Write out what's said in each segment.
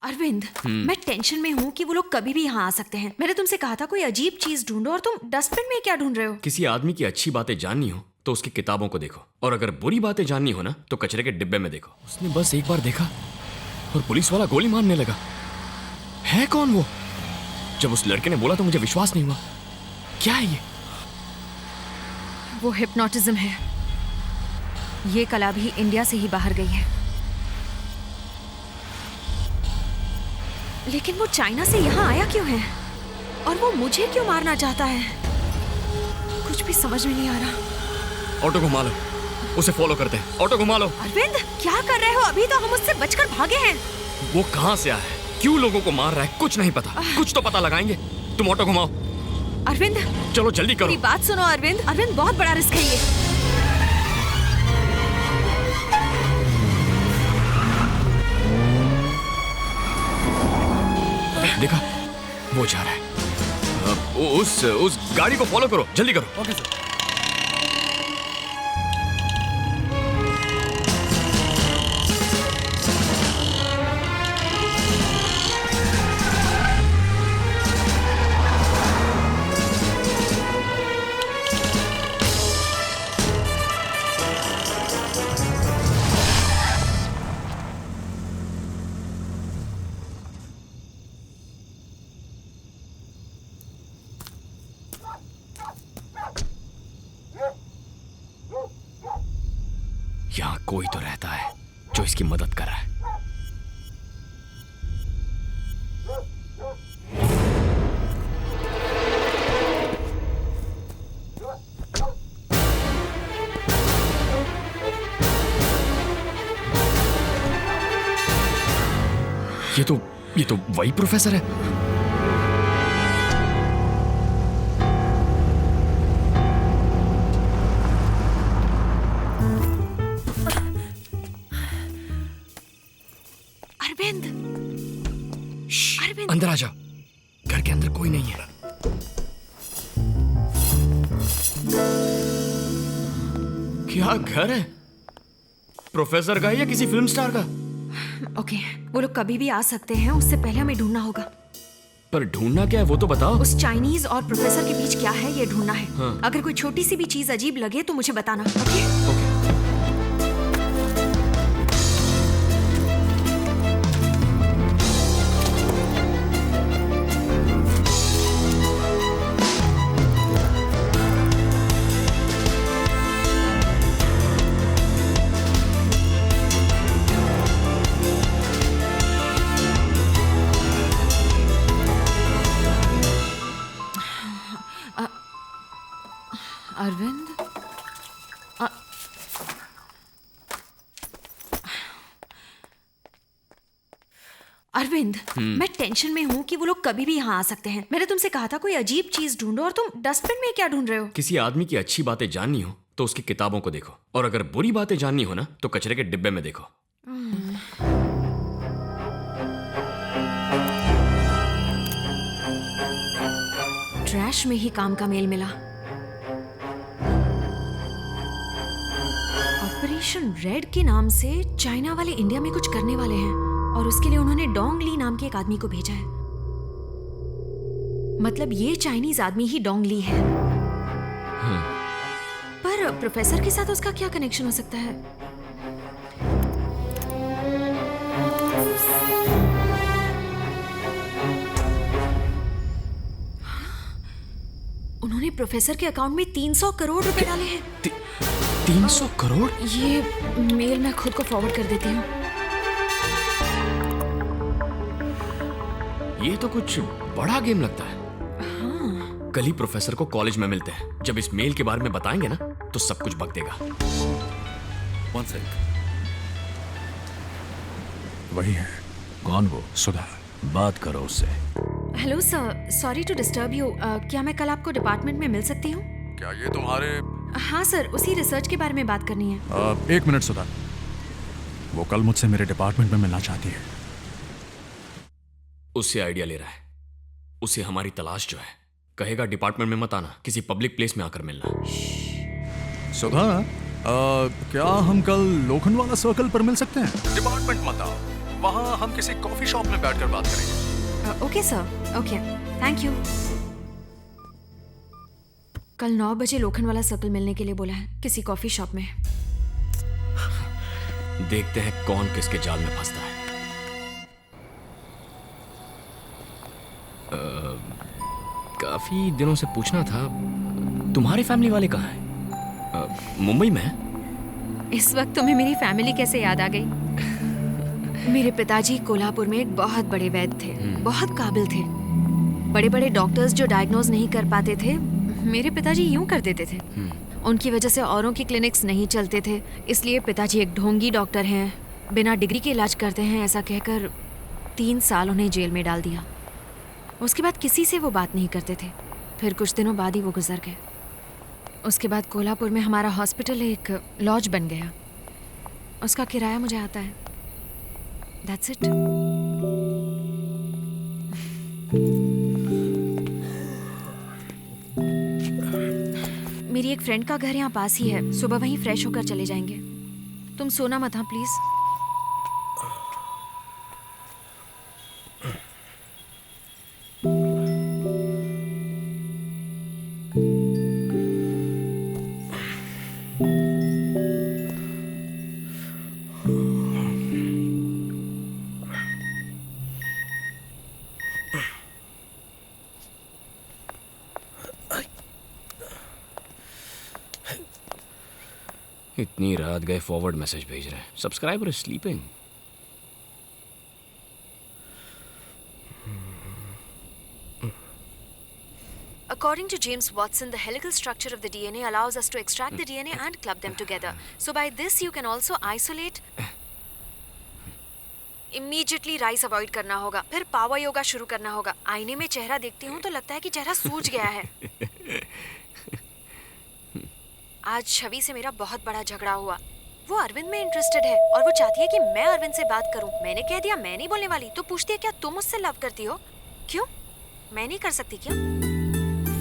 अरविंद, मैं टेंशन में हूँ कि वो लोग कभी भी यहाँ आ सकते हैं। मैंने तुमसे कहा था कोई अजीब चीज ढूंढो और तुम डस्टबिन में क्या ढूंढ रहे हो? किसी आदमी की अच्छी बातें जाननी हो तो उसकी किताबों को देखो, और अगर बुरी बातें जाननी हो ना तो कचरे के डिब्बे में देखो। उसने बस एक बार देखा और पुलिस वाला गोली मारने लगा। है कौन वो? जब उस लड़के ने बोला तो मुझे विश्वास नहीं हुआ। क्या है ये? वो हिप्नोटिज्म है। ये कला भी इंडिया से ही बाहर गई है, लेकिन वो चाइना से यहाँ आया क्यों है? और वो मुझे क्यों मारना चाहता है? कुछ भी समझ में नहीं आ रहा। ऑटो घुमा लो, उसे फॉलो करते हैं। ऑटो घुमा लो। अरविंद, क्या कर रहे हो? अभी तो हम उससे बचकर भागे हैं। वो कहाँ से आया है, क्यों लोगों को मार रहा है, कुछ नहीं पता। कुछ तो पता लगाएंगे। तुम ऑटो घुमाओ। अरविंद, चलो जल्दी करो। मेरी बात सुनो अरविंद। अरविंद, बहुत बड़ा रिस्क है ये। देखा, वो जा रहा है। उस गाड़ी को फॉलो करो, जल्दी करो। Okay sir. यहाँ कोई तो रहता है जो इसकी मदद कर रहा है। ये तो वही प्रोफेसर है। अरविंद, अंदर आ जाओ, घर के अंदर कोई नहीं है। क्या घर है? प्रोफेसर का या किसी फिल्म स्टार का? ओके, वो लोग कभी भी आ सकते हैं। उससे पहले हमें ढूंढना होगा। पर ढूंढना क्या है वो तो बताओ। उस चाइनीज और प्रोफेसर के बीच क्या है ये ढूंढना है। हाँ। अगर कोई छोटी सी भी चीज अजीब लगे तो मुझे बताना। ओके? ओके। अरविंद, अरविंद, मैं टेंशन में हूँ कि वो लोग कभी भी यहाँ आ सकते हैं। मैंने तुमसे कहा था कोई अजीब चीज ढूंढो और तुम डस्टबिन में क्या ढूंढ रहे हो? किसी आदमी की अच्छी बातें जाननी हो तो उसकी किताबों को देखो, और अगर बुरी बातें जाननी हो ना तो कचरे के डिब्बे में देखो। ट्रैश में ही काम का मेल मिला। ऑपरेशन रेड के नाम से चाइना वाले इंडिया में कुछ करने वाले हैं, और उसके लिए उन्होंने डोंग ली नाम के एक आदमी को भेजा है। मतलब ये चाइनीज आदमी ही डोंग ली है। पर प्रोफेसर के साथ उसका क्या कनेक्शन हो सकता है? उन्होंने प्रोफेसर के अकाउंट में 300 करोड़ रुपए डाले हैं। 300 करोड़? ये मेल मैं खुद को फॉरवर्ड कर देती हूँ। ये तो कुछ बड़ा गेम लगता है। हाँ। कल ही प्रोफेसर को कॉलेज में मिलते हैं। जब इस मेल के बारे में बताएंगे ना तो सब कुछ बक देगा। One sec. वही है। कौन वो? सुधा। बात करो उससे। Hello sir, sorry to disturb you. क्या मैं कल आपको डिपार्टमेंट में मिल सकती हूँ? क्या ये तुम्हारे? हाँ सर, उसी रिसर्च के बारे में बात करनी है। एक मिनट सुधा, वो कल मुझसे मेरे डिपार्टमेंट में मिलना चाहती है। उससे आइडिया ले रहा है। उसे हमारी तलाश जो है। कहेगा डिपार्टमेंट में मत आना, किसी पब्लिक प्लेस में आकर मिलना। सुधा, क्या हम कल लोखंड वाला सर्कल पर मिल सकते हैं? डिपार्टमेंट मत आओ, वहाँ हम किसी कॉफी शॉप में बैठकर बात करेंगे। Okay sir, okay, thank you. कल 9 बजे लोखंडवाला सर्कल मिलने के लिए बोला है, किसी कॉफी शॉप में। देखते हैं कौन किसके जाल में फंसता है। काफी दिनों से पूछना था, तुम्हारी फैमिली वाले कहाँ हैं? मुंबई में है? इस वक्त तुम्हें मेरी फैमिली कैसे याद आ गई? मेरे पिताजी कोल्हापुर में एक बहुत बड़े वैद्य थे, बहुत काबिल थे। बड़े बड़े डॉक्टर्स जो डायग्नोज नहीं कर पाते थे, मेरे पिताजी यूं कर देते थे। उनकी वजह से औरों की क्लिनिक्स नहीं चलते थे, इसलिए पिताजी एक ढोंगी डॉक्टर हैं, बिना डिग्री के इलाज करते हैं, ऐसा कहकर 3 साल उन्हें जेल में डाल दिया। उसके बाद किसी से वो बात नहीं करते थे। फिर कुछ दिनों बाद ही वो गुजर गए। उसके बाद कोल्हापुर में हमारा हॉस्पिटल एक लॉज बन गया। उसका किराया मुझे आता है। That's it. मेरी एक फ्रेंड का घर यहाँ पास ही है, सुबह वहीं फ्रेश होकर चले जाएंगे। तुम सोना मत हाँ प्लीज। इतनी रात गए फॉरवर्ड मैसेज भेज रहे हैं। Subscriber is sleeping. According to James Watson, the helical structure of the DNA allows us to extract the DNA and club them together. So by this you can also isolate. Immediately rice avoid करना होगा, फिर power yoga शुरू करना होगा। आईने में चेहरा देखती हूँ तो लगता है कि चेहरा सूज गया है। आज छवि से मेरा बहुत बड़ा झगड़ा हुआ। वो अरविंद में इंटरेस्टेड है और वो चाहती है कि मैं अरविंद से बात करूं। मैंने कह दिया मैं नहीं बोलने वाली, तो पूछती है क्या तुम मुझसे लव करती हो? क्यों? मैं नहीं कर सकती क्या?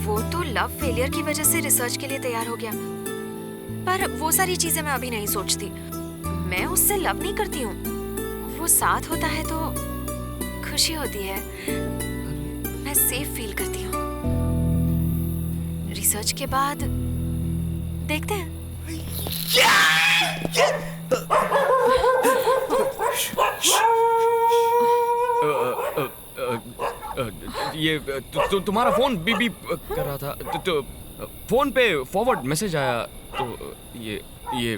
वो तो लव फेलियर की वजह से रिसर्च के लिए तैयार हो गया, पर वो सारी चीजें मैं अभी नहीं सोचती। मैं उससे लव नहीं करती हूँ, वो साथ होता है तो खुशी होती है, मैं सेफ फील करती हूँ। रिसर्च के बाद देखते हैं। ये तुम्हारा फोन बीप बीप कर रहा था, तो फोन पे फॉरवर्ड मैसेज आया। तो ये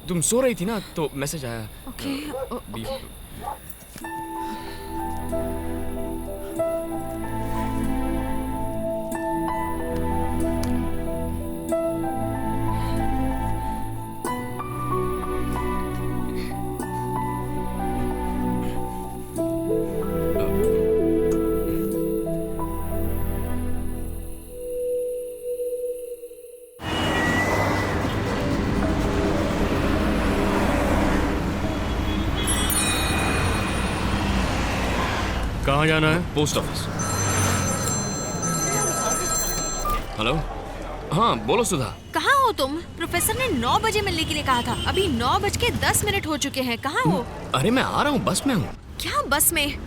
तुम सो रही थी ना, तो मैसेज आया। Okay, beep. कहाँ जाना है? Post office. हेलो, हाँ बोलो सुधा। कहाँ हो तुम? प्रोफेसर ने 9 बजे मिलने के लिए कहा था, अभी 9:10 हो चुके हैं। कहाँ हो? अरे मैं आ रहा हूँ, बस में हूँ। क्या बस में?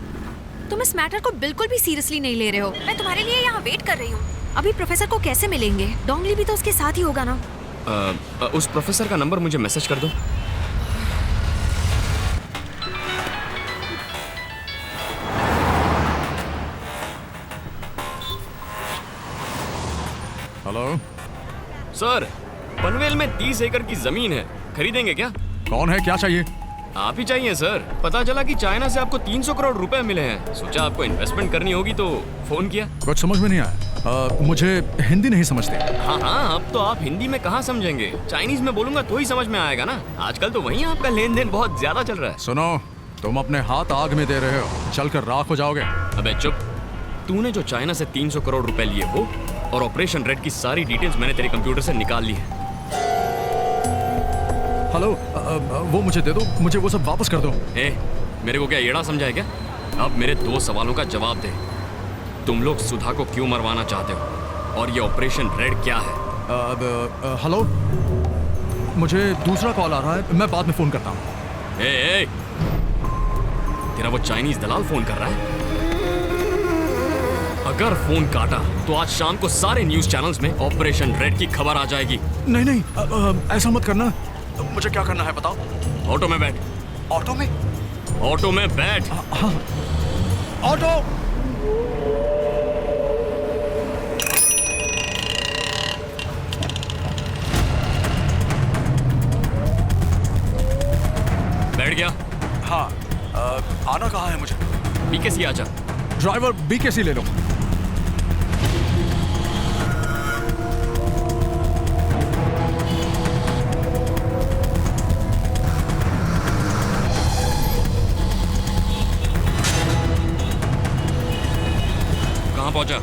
तुम इस मैटर को बिल्कुल भी सीरियसली नहीं ले रहे हो। मैं तुम्हारे लिए यहाँ वेट कर रही हूँ। अभी प्रोफेसर को कैसे मिलेंगे? डोंगली भी तो उसके साथ ही होगा ना। उस प्रोफेसर का नंबर मुझे मैसेज कर दो। हेलो सर, पनवेल में 30 एकड़ की जमीन है, खरीदेंगे क्या? कौन है, क्या चाहिए? आप ही चाहिए सर। पता चला कि चाइना से आपको 300 करोड़ रुपए मिले हैं। सोचा आपको इन्वेस्टमेंट करनी होगी तो फोन किया। कुछ समझ में नहीं आया। मुझे हिंदी नहीं समझते। हाँ हाँ, अब तो आप हिंदी में कहाँ समझेंगे, चाइनीज में बोलूंगा तो ही समझ में आएगा ना। आजकल तो वहीं आपका लेन देन बहुत ज्यादा चल रहा है। सुनो, तुम अपने हाथ आग में दे रहे हो, जलकर राख हो जाओगे। अबे चुप। तूने जो चाइना से 300 करोड़ रुपए लिए वो, और ऑपरेशन रेड की सारी डिटेल्स मैंने तेरे कंप्यूटर से निकाल ली है। हेलो, वो मुझे दे दो, मुझे वो सब वापस कर दो। मेरे को क्या येड़ा समझा है क्या? अब मेरे 2 सवालों का जवाब दे। तुम लोग सुधा को क्यों मरवाना चाहते हो, और ये ऑपरेशन रेड क्या है? हेलो, मुझे दूसरा कॉल आ रहा है, मैं बाद में फोन करता हूँ। तेरा वो चाइनीज दलाल फोन कर रहा है। अगर फोन काटा तो आज शाम को सारे न्यूज चैनल्स में ऑपरेशन रेड की खबर आ जाएगी। नहीं नहीं, ऐसा मत करना। मुझे क्या करना है बताओ। ऑटो में बैठ। ऑटो में? ऑटो में बैठ। हाँ, ऑटो। बैठ गया? हाँ, आना कहाँ है मुझे? बीकेसी आजा। ड्राइवर बीकेसी ले लो। कहाँ पहुंचा?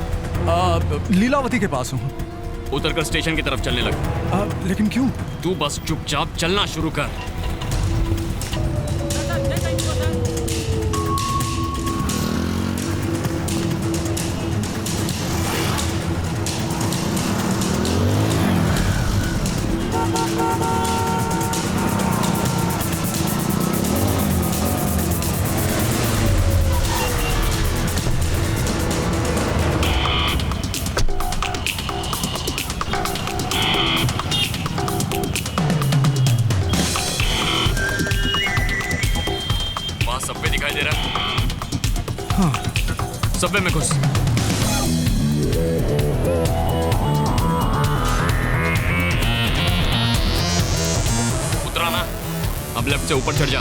लीलावती के पास हूँ। उतरकर स्टेशन की तरफ चलने लगा। लेकिन क्यों? तू बस चुपचाप चलना शुरू कर। सबवे दिखाई दे रहा है? हाँ। सबवे में घुस। उतरा ना? अब लेफ्ट से ऊपर चढ़ जा।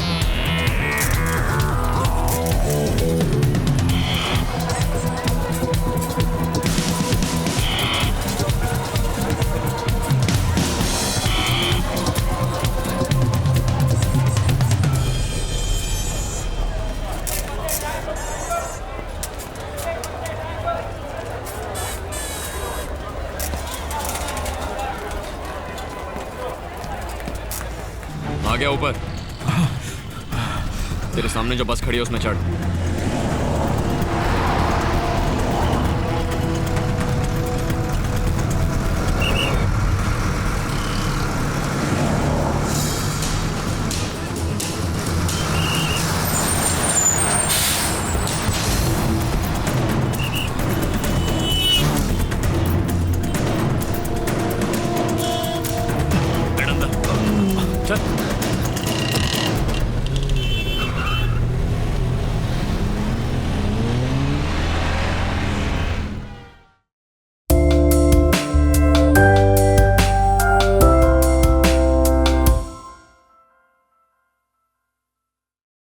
आ गया ऊपर। तेरे सामने जो बस खड़ी है उसमें चढ़।